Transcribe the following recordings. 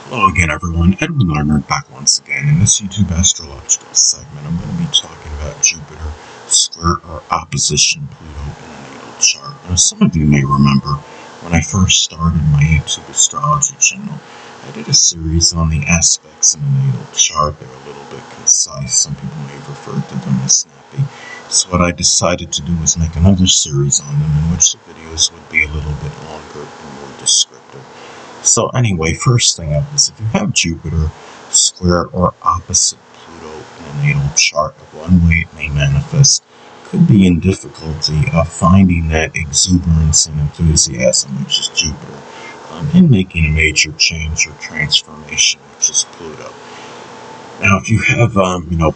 Hello again, everyone. Edwin Lerner back once again. In this YouTube astrological segment, I'm going to be talking about Jupiter square or opposition Pluto in a natal chart. Now, some of you may remember when I first started my YouTube astrology channel, I did a series on the aspects in a natal chart. They're a little bit concise. Some people may refer to them as snappy. So what I decided to do was make another series on them in which the videos would be a little bit longer and more descriptive. So anyway, first thing up is if you have Jupiter square or opposite Pluto in a natal chart, one way it may manifest could be in difficulty of finding that exuberance and enthusiasm, which is Jupiter, in making a major change or transformation, which is Pluto. Now, if you have,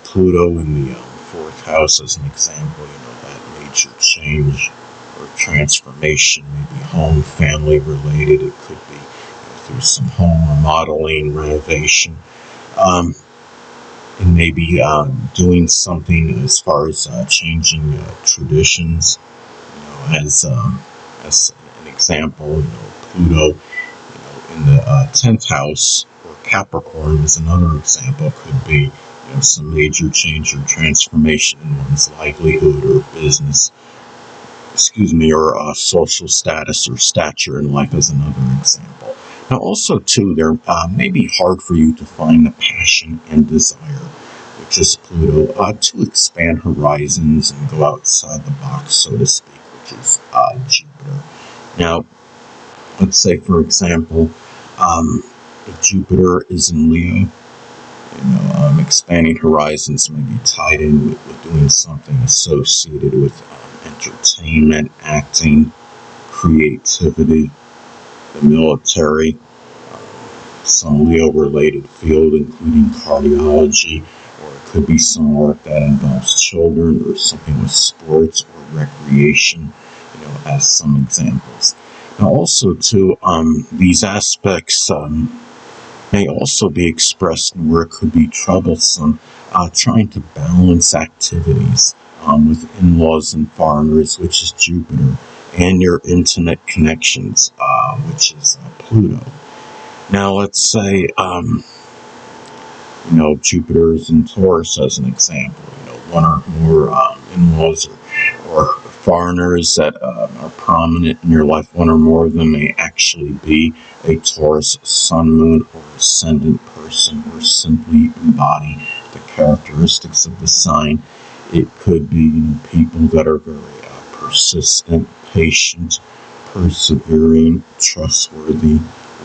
Pluto in the fourth house as an example, that major change or transformation, maybe home, family related, it could be through some home remodeling, renovation, and maybe doing something as far as changing traditions. As an example, Pluto, in the 10th house or Capricorn is another example. Could be some major change or transformation in one's livelihood or business. Or social status or stature in life as another example. Now, also, too, there may be hard for you to find the passion and desire, which is Pluto, to expand horizons and go outside the box, so to speak, which is Jupiter. Now, let's say, for example, if Jupiter is in Leo, expanding horizons may be tied in with doing something associated with entertainment, acting, creativity, the military, some Leo-related field, including cardiology, or it could be some work that involves children or something with sports or recreation, as some examples. Now, also, too, these aspects may also be expressed where it could be troublesome trying to balance activities with in-laws and foreigners, which is Jupiter, and your intimate connections, which is Pluto. Now, let's say, Jupiter is in Taurus as an example. One or more in-laws or foreigners that are prominent in your life, one or more of them may actually be a Taurus sun, moon, or ascendant person, or simply embody the characteristics of the sign. It could be people that are very persistent, patient, persevering, trustworthy,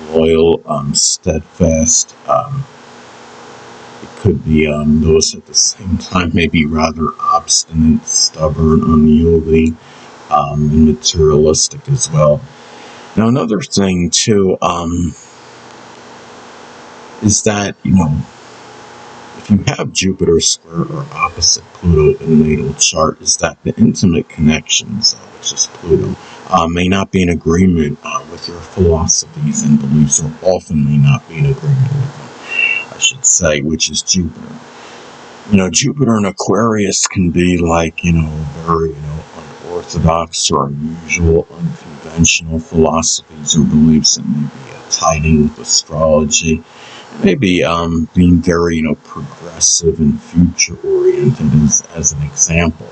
loyal, steadfast. It could be those at the same time may be rather obstinate, stubborn, unyielding, and materialistic as well. Now, another thing too is that if you have Jupiter square or opposite Pluto in the natal chart, is that the intimate connections, which is Pluto, may not be in agreement with your philosophies and beliefs, or often may not be in agreement with them, I should say, which is Jupiter. Jupiter in Aquarius can be like, very, unorthodox or unusual, unconventional philosophies or beliefs that may be tied in with astrology. Maybe being very, progressive and future-oriented as an example.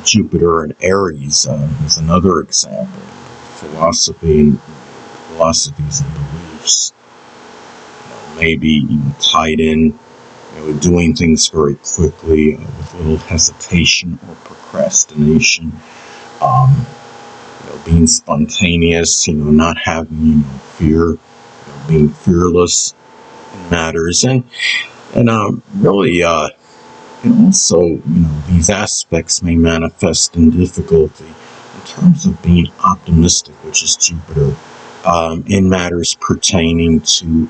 Jupiter in Aries is another example. Philosophies and beliefs, maybe tied in, doing things very quickly with little hesitation or procrastination. Being spontaneous, not having, fear, being fearless in matters, and really, and also, these aspects may manifest in difficulty in terms of being optimistic, which is Jupiter, in matters pertaining to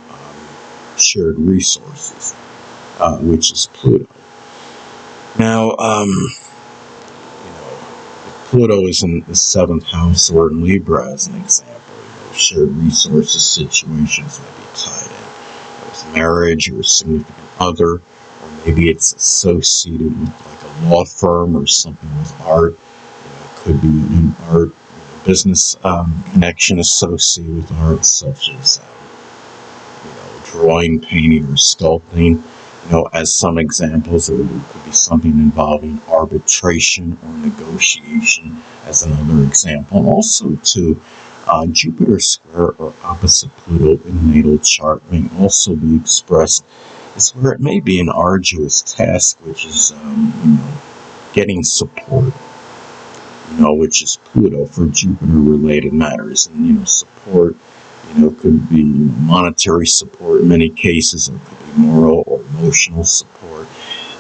shared resources, which is Pluto. Now, if Pluto is in the 7th house or in Libra, as an example, shared resources situations may be tied in with marriage or a significant other, or maybe it's associated with like a law firm or something with art. It could be an art business connection associated with art, such as drawing, painting, or sculpting. As some examples, it could be something involving arbitration or negotiation as another example. And also, too, Jupiter square or opposite Pluto in the natal chart may also be expressed as where it may be an arduous task, which is, getting support, which is Pluto for Jupiter-related matters. And, support, could be monetary support in many cases, or it could be moral or emotional support.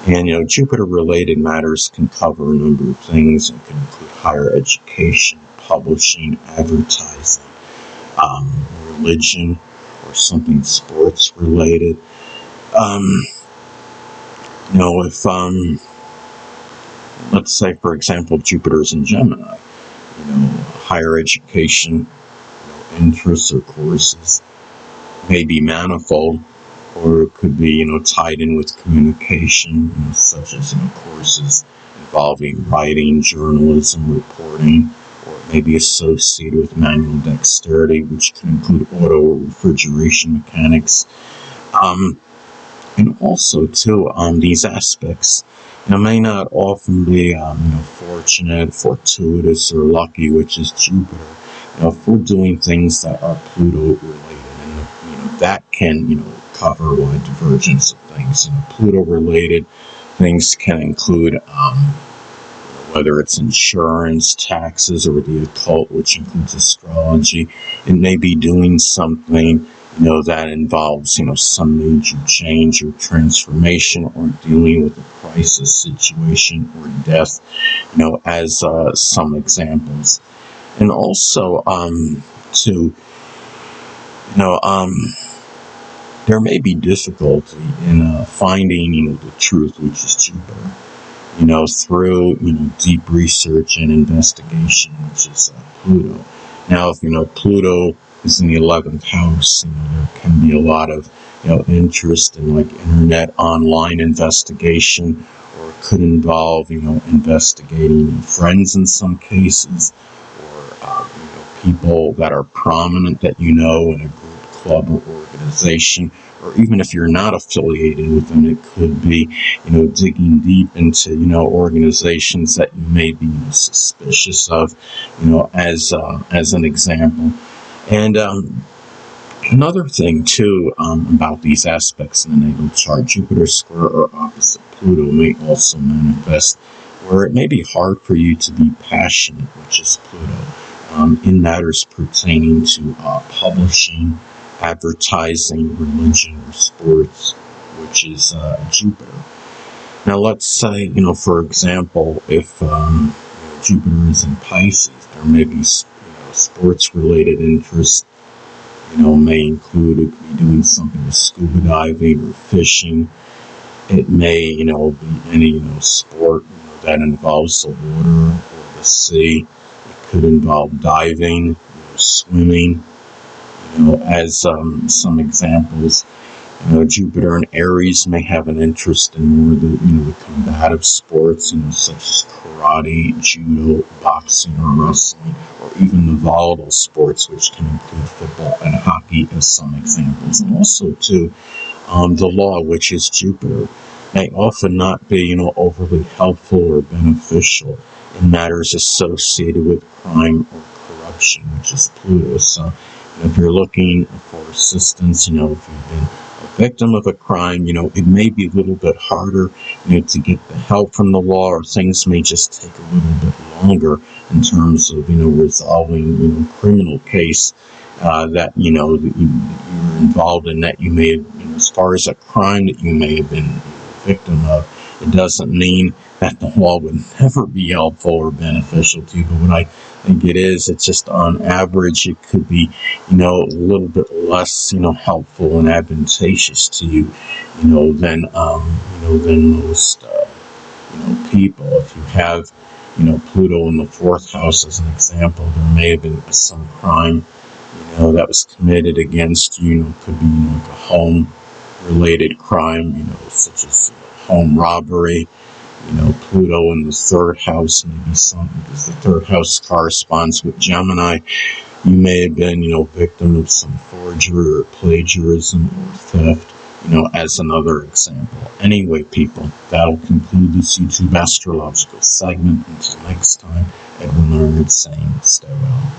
And, Jupiter-related matters can cover a number of things. It can include higher education, publishing, advertising, religion, or something sports-related. If, let's say, for example, Jupiter's in Gemini, higher education, interests or courses may be manifold, or it could be, tied in with communication, such as, courses involving writing, journalism, reporting, or it may be associated with manual dexterity, which can include auto or refrigeration mechanics. And also, too, these aspects may not often be, fortunate, fortuitous, or lucky, which is Jupiter. If we're doing things that are Pluto-related, and that can, cover a wide divergence of things. Pluto-related things can include whether it's insurance, taxes, or the occult, which includes astrology. It may be doing something, that involves, some major change or transformation, or dealing with a crisis situation or death, as some examples. And also, there may be difficulty in finding, the truth, which is Jupiter, through, deep research and investigation, which is Pluto. Now, if, Pluto is in the 11th house, there can be a lot of, interest in, like, internet online investigation, or it could involve, investigating friends in some cases, or, people that are prominent that in a group, club, or organization, or even if you're not affiliated with them, it could be, digging deep into, organizations that you may be suspicious of, as an example. And another thing, too, about these aspects in the natal chart, Jupiter square or opposite Pluto may also manifest where it may be hard for you to be passionate, which is Pluto, in matters pertaining to publishing, advertising, religion, or sports, which is Jupiter. Now, let's say, for example, if Jupiter is in Pisces, there may be, sports-related interests. May include, it could be doing something with scuba diving or fishing. It may, be any, sport, that involves the water or the sea. It could involve diving, swimming, as some examples. Jupiter in Aries may have an interest in more of the combative sports, such as karate, judo, boxing, or wrestling, or even the volatile sports, which can include football and hockey, as some examples. And also, too, the law, which is Jupiter, may often not be, overly helpful or beneficial in matters associated with crime or corruption, which is Pluto. So, if you're looking for assistance, if you've been a victim of a crime, it may be a little bit harder, to get the help from the law, or things may just take a little bit longer in terms of, resolving, criminal case that, that you're involved in, that you may have, as far as a crime that you may have been a victim of. It doesn't mean that the law would never be helpful or beneficial to you, but what I think it is, it's just on average, it could be, a little bit less, helpful and advantageous to you, than most, people. If you have, Pluto in the 4th house as an example, there may have been some crime, that was committed against you. It could be, like a home-related crime, such as home robbery. Pluto in the 3rd house, maybe something, because the 3rd house corresponds with Gemini. You may have been, victim of some forgery or plagiarism or theft, as another example. Anyway, people, that'll conclude this YouTube astrological segment. Until next time, Edwin Leonard saying, stay well.